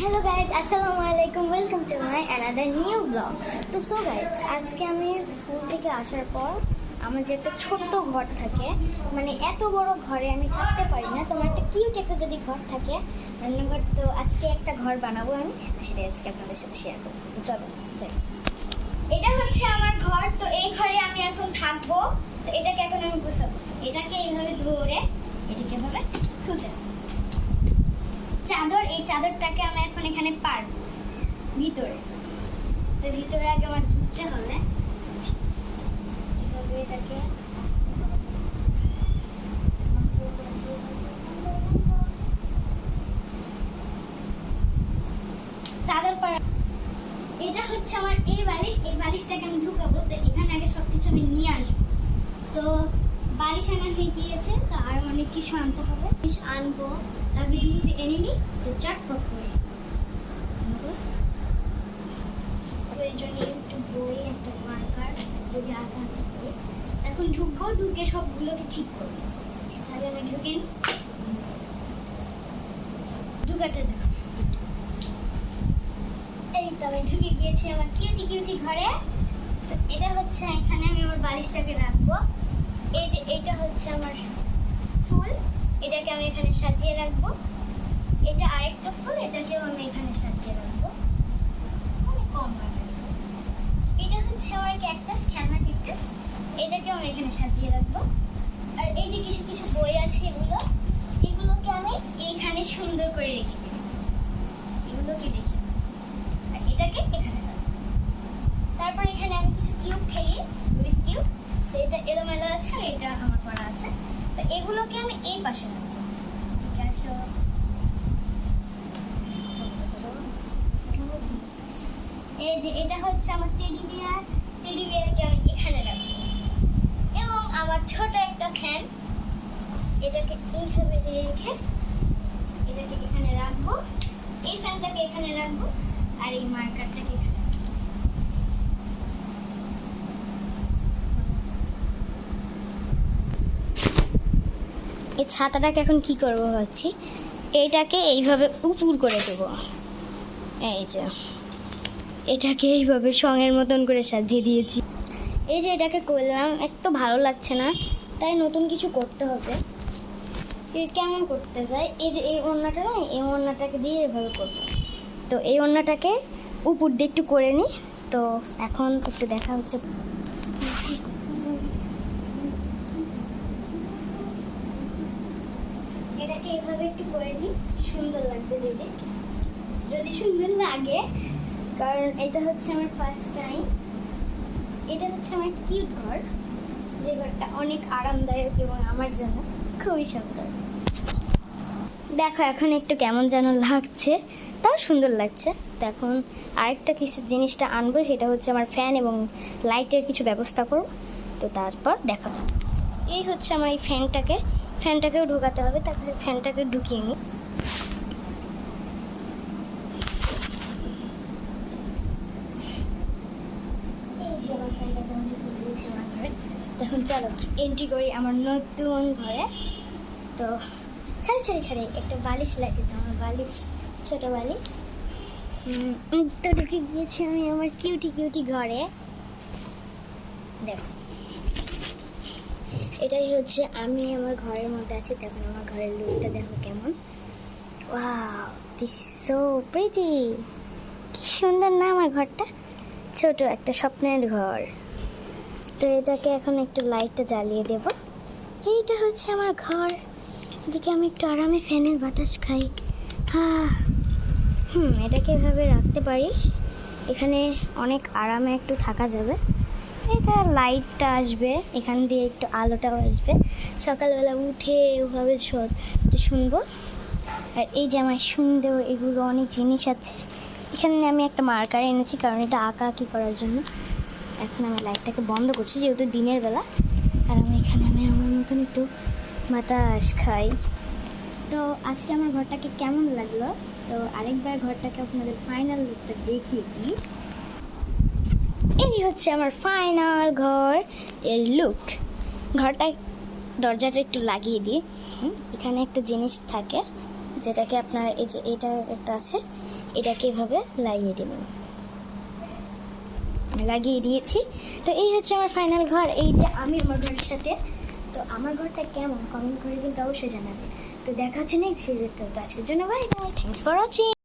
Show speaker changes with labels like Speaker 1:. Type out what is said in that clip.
Speaker 1: Hello guys, আসসালামু আলাইকুম। Welcome to my another new blog. তো সো গাইজ, আজকে আমি স্কুল থেকে আসার পর আমার যে একটা ছোট্ট ঘর থাকে, মানে এত বড় ঘরে আমি থাকতে পারি না। তোমার একটা কিউট একটা যদি ঘর থাকে, রান্নাঘর, তো আজকে একটা ঘর বানাবো আমি, সেটাই আজকে আপনাদের সাথে শেয়ার করবো। তো চলো যাই। এটা হচ্ছে আমার ঘর। তো এই ঘরে আমি এখন থাকবো। তো এটাকে এখন আমি গুছাবো। এটাকে এইভাবে ধরে এটাকে এভাবে খুঁজে চাদর, এই চাদরটাকে আমি এখন এখানে পারবো ভিতরে। তো ভিতরে আগে আমার ঢুকতে হবে। এভাবে এটাকে চাদর পাড়া। এটা হচ্ছে আমার এই বালিশ, এই বালিশটাকে আমি ঢুকাবো। তো এখানে আগে সবকিছু আমি নিয়ে আসবো। তো বালিশ আনা হয়ে গিয়েছে, তো আর অনেক কিছু আনতে হবে। আনবো আগে ঢুকতে এনে নি, তো চটপট করে প্রয়োজনীয় একটু বই, একটা মার্কার, যদি আঁকা থাকে। এখন ঢুকবো, ঢুকে সবগুলোকে ঠিক করবো। তাহলে আমি ঢুকে ঢুকাতে দেবো। এই তো আমি ঢুকে গিয়েছি আমার কিউটি কিউটি ঘরে। তো এটা হচ্ছে, এখানে আমি আমার বালিশটাকে রাখবো। এই যে এটা হচ্ছে আমার ফুল, এটাকে আমি এখানে সাজিয়ে রাখবো। এটা আরেকটা ফুল, এটাকেও আমি এখানে সাজিয়ে রাখবো। অনেক কম বাটা। এটা হচ্ছে আমার ক্যাকটাস, খেলনা ক্যাকটাস, এটাকেও আমি এখানে সাজিয়ে রাখবো। আর এই যে কিছু কিছু বই আছে, এগুলোকে আমি এইখানে সুন্দর করে রেখে দেব। এগুলোকে রেখে আর এটাকে এখানে রাখবো। তারপর এখানে আমি কিছু কিউব খেলি, রুবিস কিউব। তো এটা এলোমেলো আছে আর এটা আমার করা আছে। তো এগুলোকে আমি এই পাশে রাখবো। ঠিক আছে, এই যে এটা হচ্ছে আমার টেডি বিয়ার, টেডি বিয়ারকে আমি এখানে রাখবো। এবং আমার ছোট একটা ফ্যান, এটাকে এইভাবে রেখে এটাকে এখানে রাখবো। এই ফ্যানটাকে এখানে রাখবো আর এই মার্কারটাকে এখানে রাখবো। এই ছাতাটাকে এখন কি করবো ভাবছি, এইটাকে এইভাবে উপর করে দেবো। এই যে এটাকে এইভাবে সঙের মতন করে সাজিয়ে দিয়েছি। এই যে এটাকে করলাম, এত ভালো লাগছে না, তাই নতুন কিছু করতে হবে। কেমন করতে যায়, এই যে এই ওড়নাটা না, এই ওড়নাটাকে দিয়ে এভাবে করবো। তো এই ওড়নাটাকে উপর দিয়ে একটু করে নিই। তো এখন একটু দেখা হচ্ছে। এটাকে এভাবে একটু করে নিই, সুন্দর লাগবে যদি সুন্দর লাগে, কারণ এটা হচ্ছে আমার ফার্স্ট টাইম। এটা হচ্ছে আমার কিউট ঘর, যে ঘরটা অনেক আরামদায়ক এবং আমার জন্য খুবই সুন্দর। দেখো এখন একটু কেমন যেন লাগছে, তাও সুন্দর লাগছে। তো এখন আরেকটা কিছু জিনিসটা আনবো, সেটা হচ্ছে আমার ফ্যান এবং লাইটের কিছু ব্যবস্থা করব। তো তারপর দেখাবো। এই হচ্ছে আমার এই ফ্যানটাকেও ঢোকাতে হবে। তারপরে ফ্যানটাকে ঢুকিয়ে নিই। এখন চলো এন্ট্রি করি আমার নতুন ঘরে। তো ছাড়ে একটা বালিশ লাগে, তো আমার বালিশ, ছোট বালিশ। তো ঢুকে গিয়েছি আমি আমার কিউটি কিউটি ঘরে। দেখো এটাই হচ্ছে আমি আমার ঘরের মধ্যে আছি। তখন আমার ঘরের লুকটা দেখো কেমন। Wow, this is so pretty. কি সুন্দর না আমার ঘরটা, ছোট একটা স্বপ্নের ঘর। তো এটাকে এখন একটু লাইটটা জ্বালিয়ে দেব। এইটা হচ্ছে আমার ঘর। এদিকে আমি একটু আরামে ফ্যানের বাতাস খাই। এটাকে এভাবে রাখতে পারিস, এখানে অনেক আরামে একটু থাকা যাবে। এটা লাইটটা আসবে, এখান দিয়ে একটু আলোটাও আসবে। সকালবেলা উঠে ওভাবে শুনবো। আর এই যে আমার সুন্দর এগুলো অনেক জিনিস আছে। এখানে আমি একটা মার্কার এনেছি, কারণ এটা আঁকাআঁকি করার জন্য। এখন আমি লাইটটাকে বন্ধ করছি, যেহেতু দিনের বেলা। আর এখানে আমি আমার মতন একটু বাতাস খাই। তো আজকে আমার ঘরটাকে কেমন লাগলো, তো আরেকবার ঘরটাকে আপনাদের ফাইনাল লুকটা দেখিয়ে দিই। এই হচ্ছে আমার ফাইনাল ঘর এর লুক। ঘরটা, দরজাটা একটু লাগিয়ে দিই। এখানে একটা জিনিস থাকে, যেটাকে আপনারা এই যে এটা একটা আছে, এটাকে এভাবে লাগিয়ে দেবেন। লাগিয়ে দিয়েছি। তো এই হচ্ছে আমার ফাইনাল ঘর। এই যে আমি আমার ঘরের সাথে। তো আমার ঘরটা কেমন কমেন্ট করে কিন্তু অবশ্যই জানাবে। তো দেখা হচ্ছে নেক্সট ভিডিওতে। তো আজকের জন্য bye bye, thanks for watching.